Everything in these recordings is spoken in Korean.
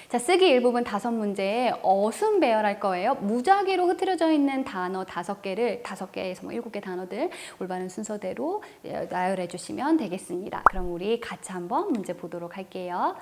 자, 쓰기 일부분 5문제에 어순 배열할 거예요. 무작위로 흐트러져 있는 단어 5개를 5개에서 7개 단어들 올바른 순서대로 나열해 주시면 되겠습니다. 그럼 우리 같이 한번 문제 보도록 할게요.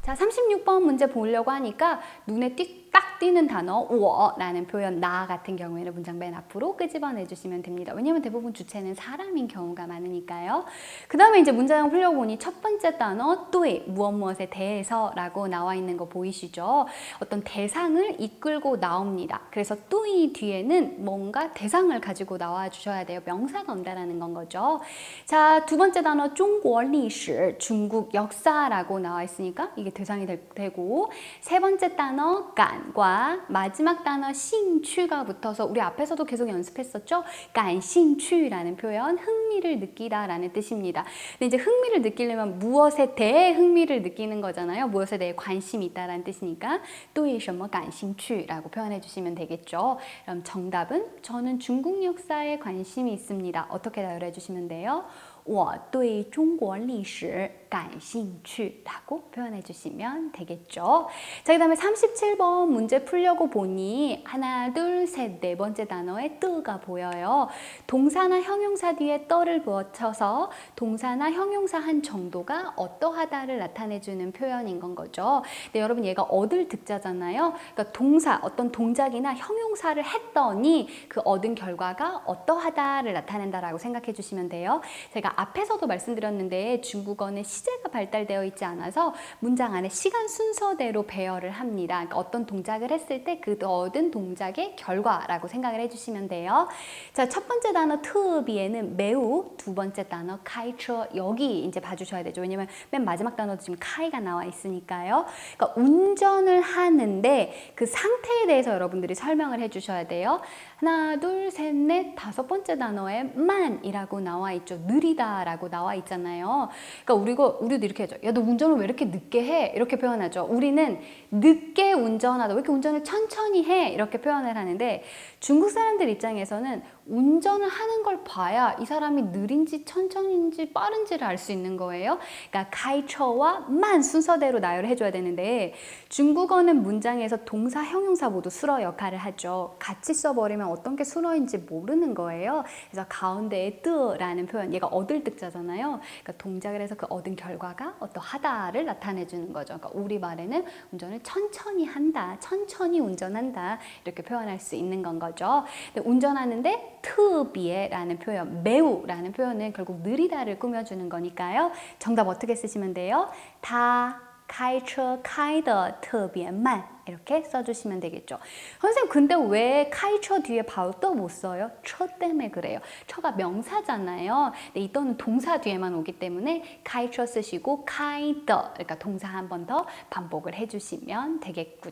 자, 36번 문제 보려고 하니까 눈에 딱 띄는 단어 我라는 표현 나 같은 경우에는 문장 맨 앞으로 끄집어내 주시면 됩니다. 왜냐면 대부분 주체는 사람인 경우가 많으니까요. 그 다음에 이제 문장 풀려고 보니 첫 번째 단어 对 무엇에 대해서 라고 나와 있는 거 보이시죠? 어떤 대상을 이끌고 나옵니다. 그래서 对 뒤에는 뭔가 대상을 가지고 나와 주셔야 돼요. 명사가 온다라는 건 거죠. 자, 두 번째 단어 中国历史 중국 역사라고 나와 있으니까 이게 대상이 되고, 세 번째 단어 간과 마지막 단어 兴趣가 붙어서 우리 앞에서도 계속 연습했었죠. 感兴趣라는 표현, 흥미를 느끼다 라는 뜻입니다. 근데 이제 흥미를 느끼려면 무엇에 대해 흥미를 느끼는 거잖아요. 무엇에 대해 관심이 있다라는 뜻이니까 对什么感兴趣라고 표현해 주시면 되겠죠. 그럼 정답은 저는 중국 역사에 관심이 있습니다. 어떻게 나열해 주시면 돼요? 我对中国历史感兴趣라고 표현해 주시면 되겠죠. 자, 그 다음에 37번 문제 풀려고 보니 하나, 둘, 셋, 네 번째 단어에 뜨가 보여요. 동사나 형용사 뒤에 떠를 붙여서 동사나 형용사 한 정도가 어떠하다를 나타내주는 표현인 건 거죠. 근데 여러분 얘가 얻을 득자잖아요. 그러니까 동사, 어떤 동작이나 형용사를 했더니 그 얻은 결과가 어떠하다를 나타낸다라고 생각해 주시면 돼요. 제가 앞에서도 말씀드렸는데 중국어는 시제가 발달되어 있지 않아서 문장 안에 시간 순서대로 배열을 합니다. 그러니까 어떤 동작을 했을 때 그 얻은 동작의 결과라고 생각을 해주시면 돼요. 자, 첫 번째 단어 특비에는 매우, 두 번째 단어 카이처 여기 이제 봐주셔야 되죠. 왜냐면 맨 마지막 단어도 지금 카이가 나와 있으니까요. 그러니까 운전을 하는데 그 상태에 대해서 여러분들이 설명을 해주셔야 돼요. 하나, 둘, 셋, 넷, 다섯 번째 단어에 만이라고 나와 있죠. 느리다 라고 나와 있잖아요. 그러니까 우리도 이렇게 하죠. 야, 너 운전을 왜 이렇게 늦게 해? 이렇게 표현하죠. 우리는 늦게 운전하다. 왜 이렇게 운전을 천천히 해? 이렇게 표현을 하는데 중국 사람들 입장에서는 운전을 하는 걸 봐야 이 사람이 느린지 천천히인지 빠른지를 알 수 있는 거예요. 그러니까 카이처와 만 순서대로 나열을 해줘야 되는데 중국어는 문장에서 동사, 형용사 모두 수러 역할을 하죠. 같이 써버리면 어떤 게 수러인지 모르는 거예요. 그래서 가운데에 뜨라는 표현, 얘가 얻을 득자잖아요. 그러니까 동작을 해서 그 얻은 결과가 어떠하다를 나타내주는 거죠. 그러니까 우리말에는 운전을 천천히 한다, 천천히 운전한다 이렇게 표현할 수 있는 건 거죠. 근데 운전하는데 特别라는 표현, 매우라는 표현은 결국 느리다를 꾸며주는 거니까요. 정답 어떻게 쓰시면 돼요? 他开车开得特别慢 이렇게 써주시면 되겠죠. 선생님 근데 왜 카이처 뒤에 바로 떠 못 써요? 처 때문에 그래요. 처가 명사잖아요. 근데 이 떠는 동사 뒤에만 오기 때문에 카이처 쓰시고 카이더 그러니까 동사 한 번 더 반복을 해주시면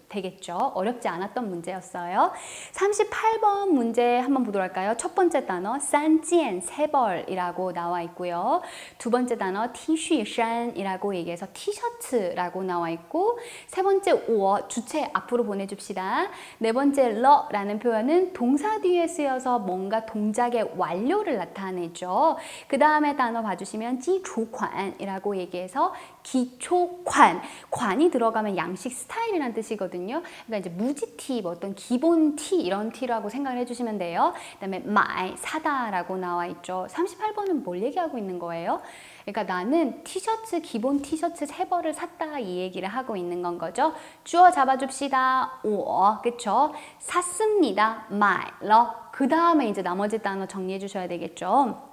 되겠죠. 어렵지 않았던 문제였어요. 38번 문제 한번 보도록 할까요? 첫 번째 단어 싼지엔 세벌이라고 나와 있고요. 두 번째 단어 티슈산이라고 얘기해서 티셔츠라고 나와 있고, 세 번째 워 주체 앞으로 보내줍시다. 네 번째 러라는 표현은 동사 뒤에 쓰여서 뭔가 동작의 완료를 나타내죠. 그 다음에 단어 봐주시면 기초관이라고 얘기해서 기초관, 관이 들어가면 양식 스타일이라는 뜻이거든요. 그러니까 이제 무지티, 뭐 어떤 기본 티 이런 티라고 생각을 해주시면 돼요. 그 다음에 마이, 사다라고 나와 있죠. 38번은 뭘 얘기하고 있는 거예요? 그러니까 나는 티셔츠, 기본 티셔츠 3벌을 샀다 이 얘기를 하고 있는 건 거죠. 주어 잡아줍시다. 我, 그쵸? 샀습니다. 买了. 그 다음에 이제 나머지 단어 정리해 주셔야 되겠죠.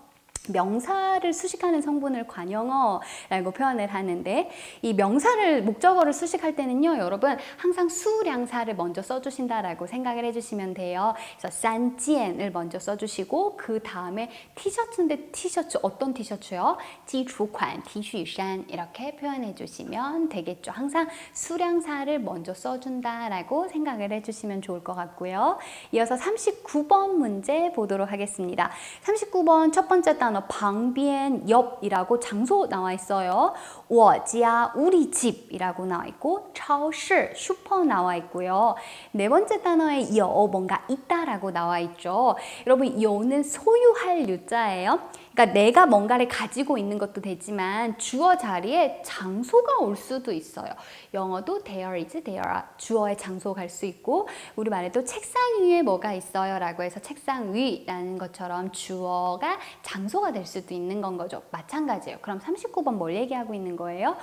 명사를 수식하는 성분을 관형어라고 표현을 하는데 이 명사를 목적어를 수식할 때는요 여러분 항상 수량사를 먼저 써주신다라고 생각을 해주시면 돼요. 그래서 싼지엔을 먼저 써주시고 그 다음에 티셔츠인데 티셔츠 어떤 티셔츠요? 기초관 티슈산 이렇게 표현해 주시면 되겠죠. 항상 수량사를 먼저 써준다라고 생각을 해주시면 좋을 것 같고요. 이어서 39번 문제 보도록 하겠습니다. 39번 첫 번째 단어 방비엔 옆이라고 장소 나와 있어요. 我家 우리 집이라고 나와 있고 超市 슈퍼 나와 있고요. 네 번째 단어에 여 뭔가 있다라고 나와 있죠. 여러분 여는 소유할 유자예요. 그러니까 내가 뭔가를 가지고 있는 것도 되지만 주어 자리에 장소가 올 수도 있어요. 영어도 there is, there are. 주어의 장소 갈 수 있고 우리 말에도 책상 위에 뭐가 있어요 라고 해서 책상 위라는 것처럼 주어가 장소가 될 수도 있는 건 거죠. 마찬가지예요. 그럼 39번 뭘 얘기하고 있는 거예요?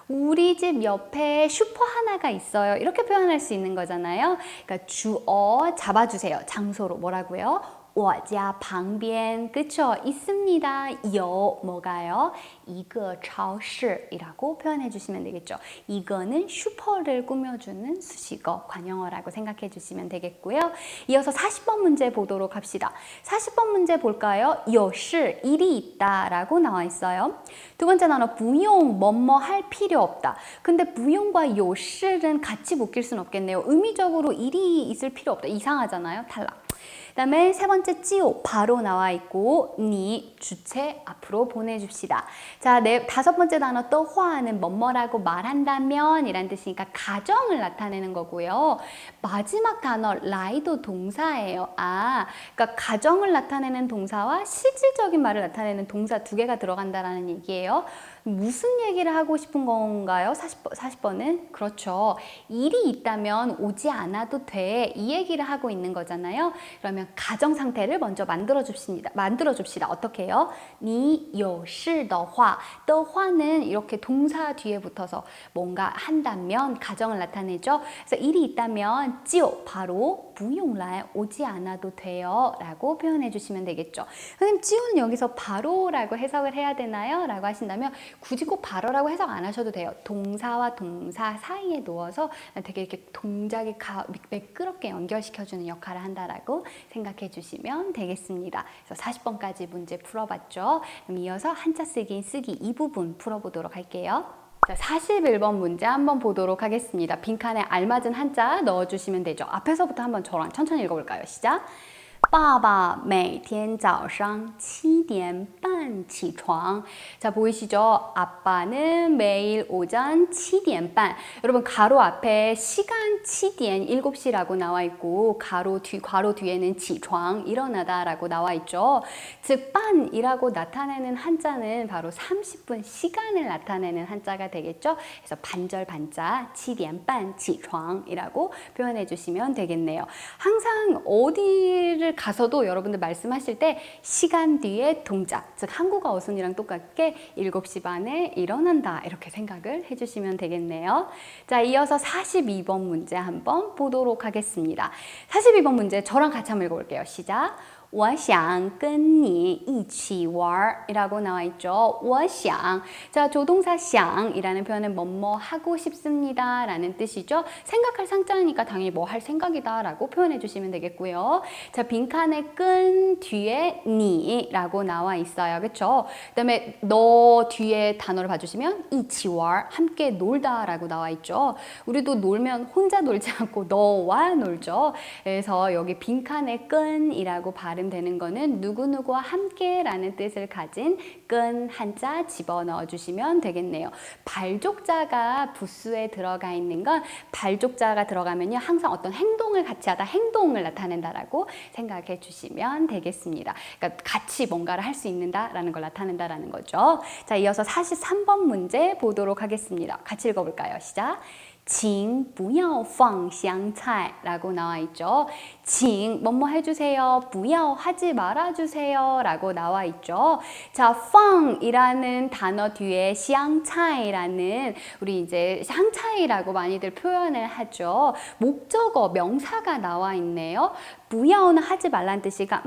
우리 집 옆에 슈퍼 하나가 있어요. 이렇게 표현할 수 있는 거잖아요. 그러니까 주어 잡아주세요. 장소로 뭐라고요? 我家旁边 그쵸? 있습니다. 有 뭐가요? 一个超市이라고 표현해 주시면 되겠죠. 이거는 슈퍼를 꾸며주는 수식어, 관용어라고 생각해 주시면 되겠고요. 이어서 40번 문제 보도록 합시다. 40번 문제 볼까요? 有事 일이 있다 라고 나와 있어요. 두 번째 단어 不用 뭐뭐 할 필요 없다. 근데 不用과 有事는 같이 묶일 수는 없겠네요. 의미적으로 일이 있을 필요 없다. 이상하잖아요. 탈락. 그다음에 세 번째 찌오 바로 나와 있고 니 주체 앞으로 보내줍시다. 자, 다섯 번째 단어 또 화는 뭐뭐라고 말한다면 이란 뜻이니까 가정을 나타내는 거고요. 마지막 단어 라이도 동사예요. 그러니까 가정을 나타내는 동사와 실질적인 말을 나타내는 동사 두 개가 들어간다라는 얘기예요. 무슨 얘기를 하고 싶은 건가요? 40번은? 그렇죠. 일이 있다면 오지 않아도 돼. 이 얘기를 하고 있는 거잖아요. 그러면 가정 상태를 먼저 만들어 줍시다. 어떻게 해요? 你有事的话, 的话는 이렇게 동사 뒤에 붙어서 뭔가 한다면 가정을 나타내죠. 그래서 일이 있다면 就 바로 不用来 오지 않아도 돼요 라고 표현해 주시면 되겠죠. 선생님 지우는 여기서 바로라고 해석을 해야 되나요? 라고 하신다면 굳이 꼭 바로라고 해석 안 하셔도 돼요. 동사와 동사 사이에 놓아서 되게 이렇게 동작이 매끄럽게 연결시켜주는 역할을 한다라고 생각해 주시면 되겠습니다. 그래서 40번까지 문제 풀어봤죠. 그럼 이어서 한자 쓰기 이 부분 풀어보도록 할게요. 자, 41번 문제 한번 보도록 하겠습니다. 빈칸에 알맞은 한자 넣어주시면 되죠. 앞에서부터 한번 저랑 천천히 읽어볼까요? 시작! 爸爸每天早上7点半起床. 자, 보이시죠? 아빠는 매일 오전 7点半. 여러분 가로 앞에 시간 7点 7시라고 나와 있고 괄호 뒤에는 起床 일어나다라고 나와 있죠. 즉 반이라고 나타내는 한자는 바로 30분 시간을 나타내는 한자가 되겠죠. 그래서 반절 반자 7点半起床이라고 표현해 주시면 되겠네요. 항상 어디를 가서도 여러분들 말씀하실 때 시간 뒤에 동작, 즉 한국어 어순이랑 똑같게 7시 반에 일어난다 이렇게 생각을 해주시면 되겠네요. 자, 이어서 42번 문제 한번 보도록 하겠습니다. 42번 문제 저랑 같이 한번 읽어볼게요. 시작! 我想跟你一起玩 이라고 나와 있죠. 我想. 자, 조동사 想이라는 표현은 뭐뭐 하고 싶습니다 라는 뜻이죠. 생각할 상자니까 당연히 뭐 할 생각이다 라고 표현해 주시면 되겠고요. 자, 빈칸에 끈 뒤에 니라고 나와 있어요. 그쵸? 그 다음에 너 뒤에 단어를 봐주시면 一起玩 함께 놀다 라고 나와 있죠. 우리도 놀면 혼자 놀지 않고 너와 놀죠. 그래서 여기 빈칸에 끈이라고 발음되는 거는 누구누구와 함께라는 뜻을 가진 끈 한자 집어넣어 주시면 되겠네요. 발족자가 부수에 들어가 있는 건 발족자가 들어가면요 항상 어떤 행동을 같이 하다 행동을 나타낸다라고 생각해 주시면 되겠습니다. 그러니까 같이 뭔가를 할 수 있는다라는 걸 나타낸다라는 거죠. 자, 이어서 43번 문제 보도록 하겠습니다. 같이 읽어볼까요? 시작! 请不要放香菜 라고 나와 있죠. 请 뭐뭐 해주세요. 不要 하지 말아주세요 라고 나와 있죠. 자, 放 이라는 단어 뒤에 香菜라는 우리 이제香菜라고 많이들 표현을 하죠. 목적어 명사가 나와 있네요. 不要는 하지 말라는 뜻이가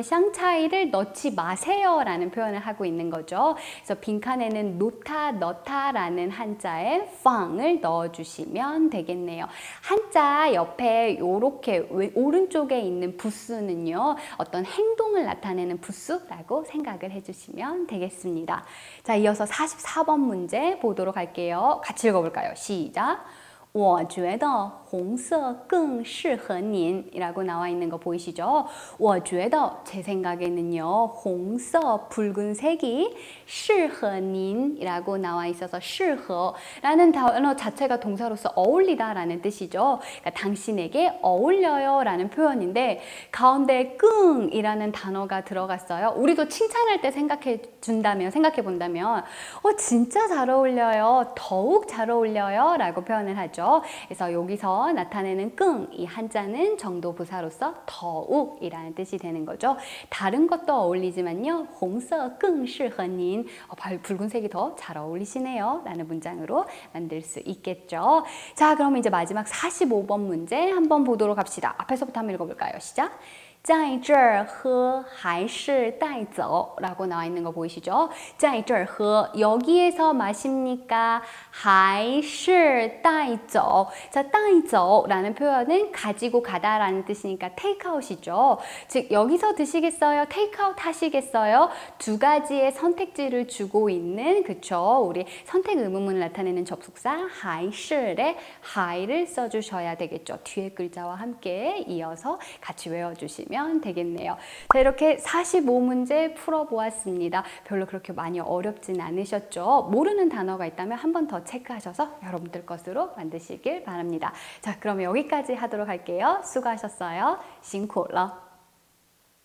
香菜를 넣지 마세요 라는 표현을 하고 있는 거죠. 그래서 빈칸에는 놓다, 넣다라는 한자에 放을 넣어주시면 되겠네요. 한자 옆에 이렇게 오른쪽에 있는 부수는요 어떤 행동을 나타내는 부수라고 생각을 해주시면 되겠습니다. 자, 이어서 44번 문제 보도록 할게요. 같이 읽어볼까요? 시작! 我觉得红色更适合您이라고 나와 있는 거 보이시죠? 我觉得제 생각에는요. 红色 붉은색이 适合您이라고 나와 있어서 适合라는 단어 자체가 동사로서 어울리다 라는 뜻이죠. 그러니까 당신에게 어울려요 라는 표현인데 가운데 끙 이라는 단어가 들어갔어요. 우리도 칭찬할 때 생각해 본다면 진짜 잘 어울려요. 더욱 잘 어울려요 라고 표현을 하죠. 그래서 여기서 나타내는 끙, 이 한자는 정도 부사로서 더욱이라는 뜻이 되는 거죠. 다른 것도 어울리지만요. 红色更适合您. 붉은색이 더 잘 어울리시네요. 라는 문장으로 만들 수 있겠죠. 자, 그럼 이제 마지막 45번 문제 한번 보도록 합시다. 앞에서부터 한번 읽어볼까요? 시작! 在这儿喝还是带走 라고 나와 있는 거 보이시죠? 在这儿喝 여기에서 마십니까? 还是带走 자, 带走 라는 표현은 가지고 가다 라는 뜻이니까 테이크아웃이죠. 즉 여기서 드시겠어요? 테이크아웃 하시겠어요? 두 가지의 선택지를 주고 있는 그쵸? 우리 선택 의문문을 나타내는 접속사 还是의 还를 써주셔야 되겠죠. 뒤에 글자와 함께 이어서 같이 외워주시면 되겠네요. 자, 이렇게 45문제 풀어보았습니다. 별로 그렇게 많이 어렵진 않으셨죠? 모르는 단어가 있다면 한 번 더 체크하셔서 여러분들 것으로 만드시길 바랍니다. 자, 그럼 여기까지 하도록 할게요. 수고하셨어요. 辛苦了。